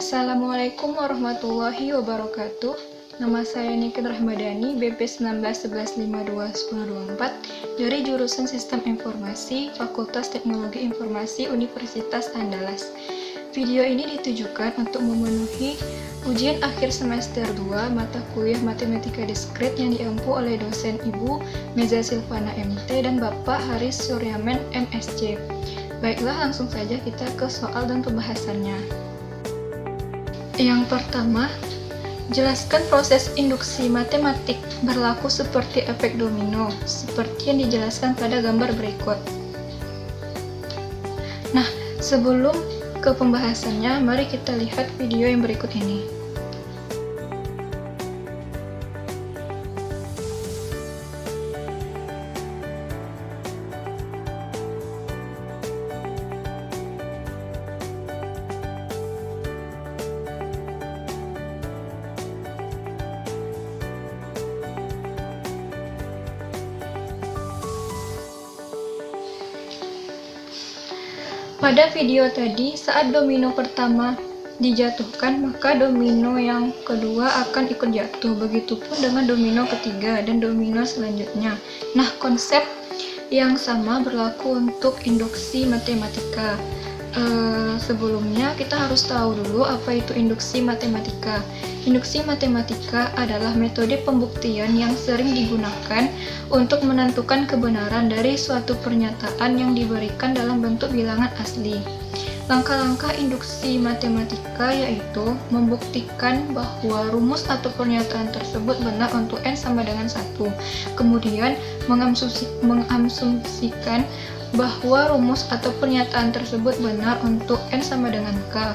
Assalamualaikum warahmatullahi wabarakatuh. Nama saya Niken Rahmadani, BP 1911521024 dari jurusan Sistem Informasi, Fakultas Teknologi Informasi Universitas Andalas. Video ini ditujukan untuk memenuhi ujian akhir semester 2 mata kuliah Matematika Diskret yang diempu oleh dosen Ibu Meza Silvana MT dan Bapak Haris Suryamen MSc. Baiklah, langsung saja kita ke soal dan pembahasannya. Yang pertama, jelaskan proses induksi matematik berlaku seperti efek domino, seperti yang dijelaskan pada gambar berikut. Nah, sebelum ke pembahasannya, mari kita lihat video yang berikut ini. Pada video tadi, saat domino pertama dijatuhkan, maka domino yang kedua akan ikut jatuh. Begitupun dengan domino ketiga dan domino selanjutnya. Nah, konsep yang sama berlaku untuk induksi matematika. Sebelumnya kita harus tahu dulu apa itu induksi matematika. Induksi matematika adalah metode pembuktian yang sering digunakan untuk menentukan kebenaran dari suatu pernyataan yang diberikan dalam bentuk bilangan asli. Langkah-langkah induksi matematika yaitu membuktikan bahwa rumus atau pernyataan tersebut benar untuk n sama dengan 1. Kemudian mengasumsikan bahwa rumus atau pernyataan tersebut benar untuk n sama dengan k.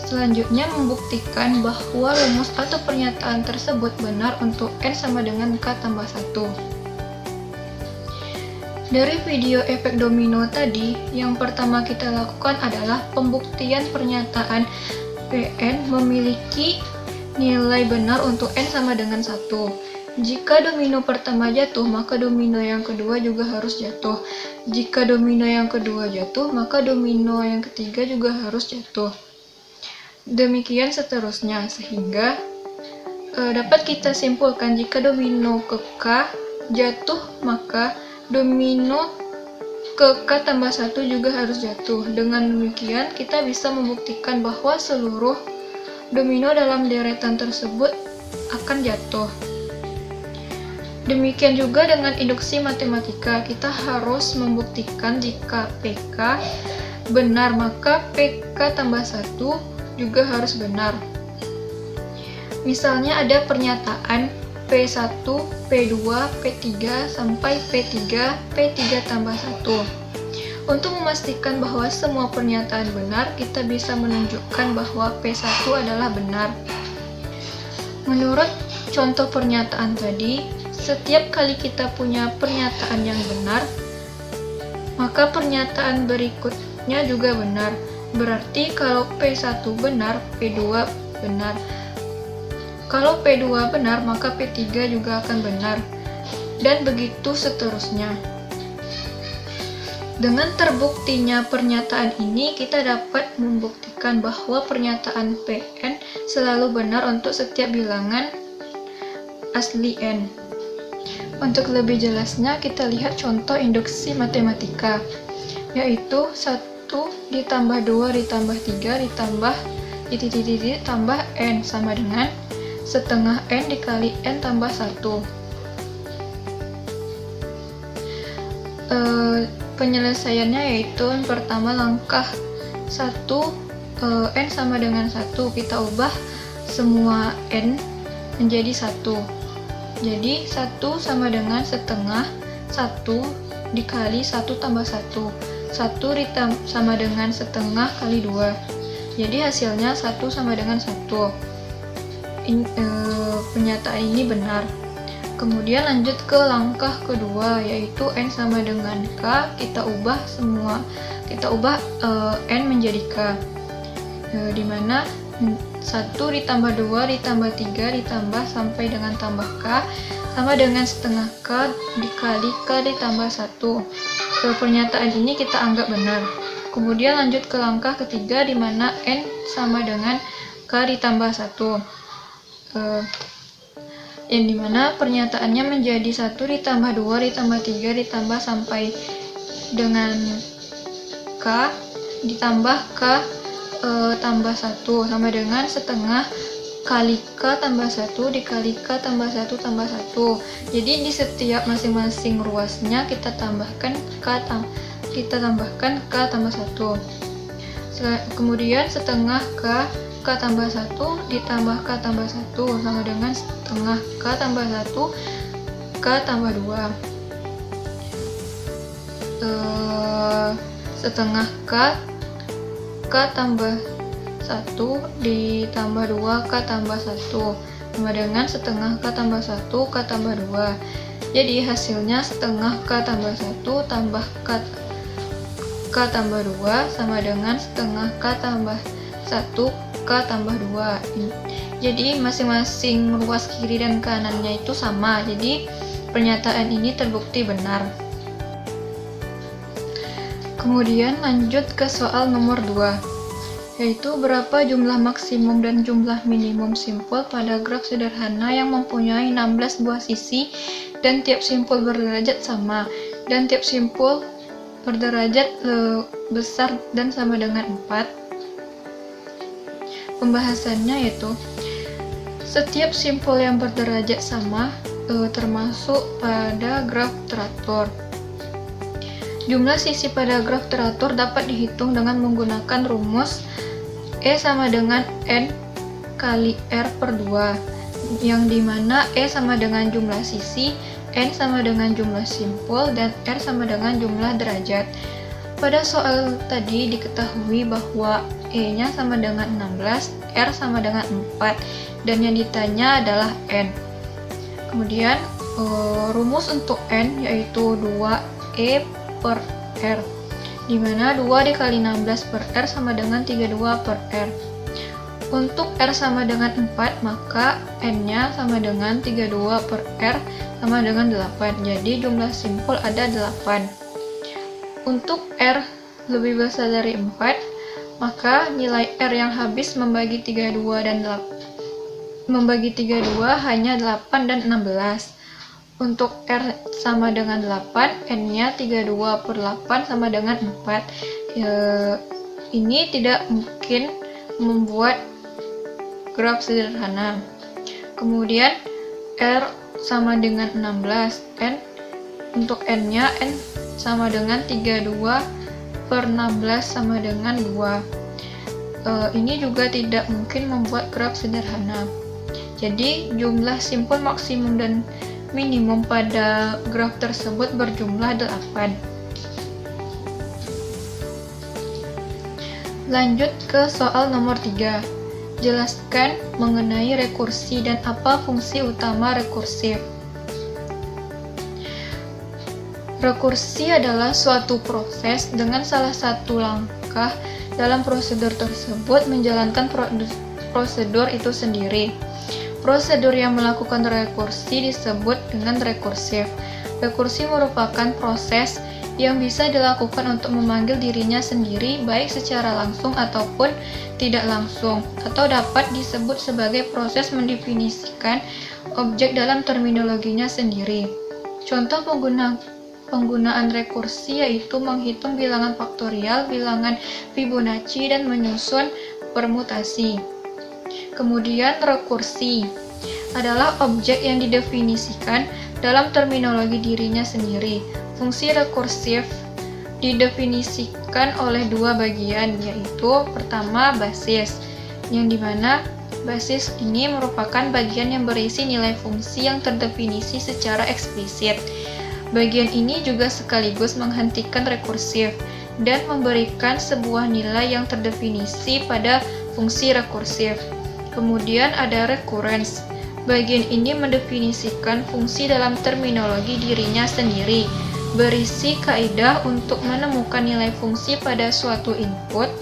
Selanjutnya membuktikan bahwa rumus atau pernyataan tersebut benar untuk n sama dengan k tambah 1. Dari video efek domino tadi, yang pertama kita lakukan adalah pembuktian pernyataan Pn memiliki nilai benar untuk n sama dengan 1. Jika domino pertama jatuh, maka domino yang kedua juga harus jatuh. Jika domino yang kedua jatuh, maka domino yang ketiga juga harus jatuh. Demikian seterusnya, sehingga dapat kita simpulkan jika domino ke K jatuh, maka domino ke K tambah 1 juga harus jatuh. Dengan demikian, kita bisa membuktikan bahwa seluruh domino dalam deretan tersebut akan jatuh. Demikian juga dengan induksi matematika, kita harus membuktikan jika PK benar, maka PK tambah 1 juga harus benar. Misalnya ada pernyataan P1, P2, P3 sampai P3, P3 tambah 1. Untuk memastikan bahwa semua pernyataan benar, kita bisa menunjukkan bahwa P1 adalah benar. Menurut contoh pernyataan tadi, setiap kali kita punya pernyataan yang benar, maka pernyataan berikutnya juga benar. Berarti kalau P1 benar, P2 benar. Kalau P2 benar, maka P3 juga akan benar. Dan begitu seterusnya. Dengan terbuktinya pernyataan ini, kita dapat membuktikan bahwa pernyataan Pn selalu benar untuk setiap bilangan asli n. Untuk lebih jelasnya, kita lihat contoh induksi matematika, yaitu 1 ditambah 2 ditambah 3 ditambah tambah n sama dengan setengah n dikali n tambah 1. Penyelesaiannya yaitu yang pertama, langkah 1, n sama dengan 1, kita ubah semua n menjadi 1. Jadi 1 sama dengan setengah 1 dikali 1 tambah 1. 1 sama dengan setengah kali 2. Jadi hasilnya 1 sama dengan 1. Pernyataan ini benar. Kemudian lanjut ke langkah kedua, yaitu n sama dengan k, kita ubah n menjadi k, dimana 1 ditambah 2 ditambah 3 ditambah sampai dengan tambah k sama dengan setengah k dikali k ditambah 1. Pernyataan ini kita anggap benar. Kemudian lanjut ke langkah ketiga, di mana n sama dengan K ditambah 1, yang dimana pernyataannya menjadi 1 ditambah 2 ditambah 3 ditambah sampai dengan K ditambah K tambah 1 sama dengan setengah kali K tambah 1 dikali K tambah 1 tambah 1. Jadi di setiap masing-masing ruasnya kita tambahkan K tambah 1. Kemudian setengah K tambah 1 ditambah K tambah 1 sama dengan setengah K tambah 1 K tambah 2. Setengah K tambah 1 ditambah 2 K tambah 1 sama dengan setengah K tambah 1 K tambah 2. Jadi hasilnya setengah K tambah 1 tambah K tambah 2 sama dengan setengah K tambah 1 K tambah 2. Jadi masing-masing ruas kiri dan kanannya itu sama. Jadi pernyataan ini terbukti benar. Kemudian lanjut ke soal nomor 2, yaitu berapa jumlah maksimum dan jumlah minimum simpul pada graf sederhana yang mempunyai 16 buah sisi dan tiap simpul berderajat sama dan tiap simpul berderajat besar dan sama dengan 4. Pembahasannya yaitu setiap simpul yang berderajat sama termasuk pada graf teratur. Jumlah sisi pada graf teratur dapat dihitung dengan menggunakan rumus E sama dengan N kali R per 2, yang dimana E sama dengan jumlah sisi, N sama dengan jumlah simpul, dan R sama dengan jumlah derajat. Pada soal tadi diketahui bahwa E-nya sama dengan 16, R sama dengan 4, dan yang ditanya adalah N. Kemudian rumus untuk N yaitu 2E per R, dimana 2 dikali 16 per R sama dengan 32 per R. Untuk R sama dengan 4, maka N-nya sama dengan 32 per R sama dengan 8. Jadi jumlah simpul ada 8. Untuk R lebih besar dari 4, maka nilai R yang habis membagi 32 hanya 8 dan 16. Untuk R sama dengan 8, N-nya 32 per 8 sama dengan 4. Ini tidak mungkin membuat graf sederhana. Kemudian R sama dengan 16, N untuk N-nya N sama dengan 32 per 16 sama dengan 2. Ini juga tidak mungkin membuat graf sederhana. Jadi jumlah simpul maksimum dan minimum pada graf tersebut berjumlah 8. Lanjut ke soal nomor 3. Jelaskan mengenai rekursi dan apa fungsi utama rekursif. Rekursi adalah suatu proses dengan salah satu langkah dalam prosedur tersebut menjalankan prosedur itu sendiri. Prosedur yang melakukan rekursi disebut dengan rekursif. Rekursi merupakan proses yang bisa dilakukan untuk memanggil dirinya sendiri baik secara langsung ataupun tidak langsung, atau dapat disebut sebagai proses mendefinisikan objek dalam terminologinya sendiri. Contoh penggunaan rekursi yaitu menghitung bilangan faktorial, bilangan Fibonacci, dan menyusun permutasi. Kemudian rekursi adalah objek yang didefinisikan dalam terminologi dirinya sendiri. Fungsi rekursif didefinisikan oleh dua bagian, yaitu pertama basis, yang dimana basis ini merupakan bagian yang berisi nilai fungsi yang terdefinisi secara eksplisit. Bagian ini juga sekaligus menghentikan rekursif dan memberikan sebuah nilai yang terdefinisi pada fungsi rekursif. Kemudian ada recurrence. Bagian ini mendefinisikan fungsi dalam terminologi dirinya sendiri, berisi kaidah untuk menemukan nilai fungsi pada suatu input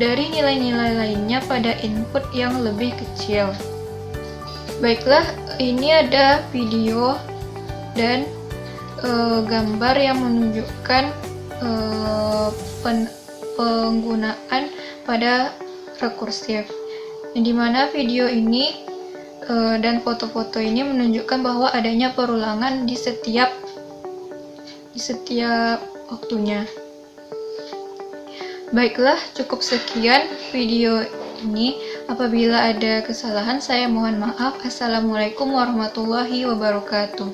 dari nilai-nilai lainnya pada input yang lebih kecil. Baiklah, ini ada video dan gambar yang menunjukkan penggunaan pada rekursif. yang dimana video ini dan foto-foto ini menunjukkan bahwa adanya perulangan di setiap waktunya. Baiklah, cukup sekian video ini. Apabila ada kesalahan, saya mohon maaf. Assalamualaikum warahmatullahi wabarakatuh.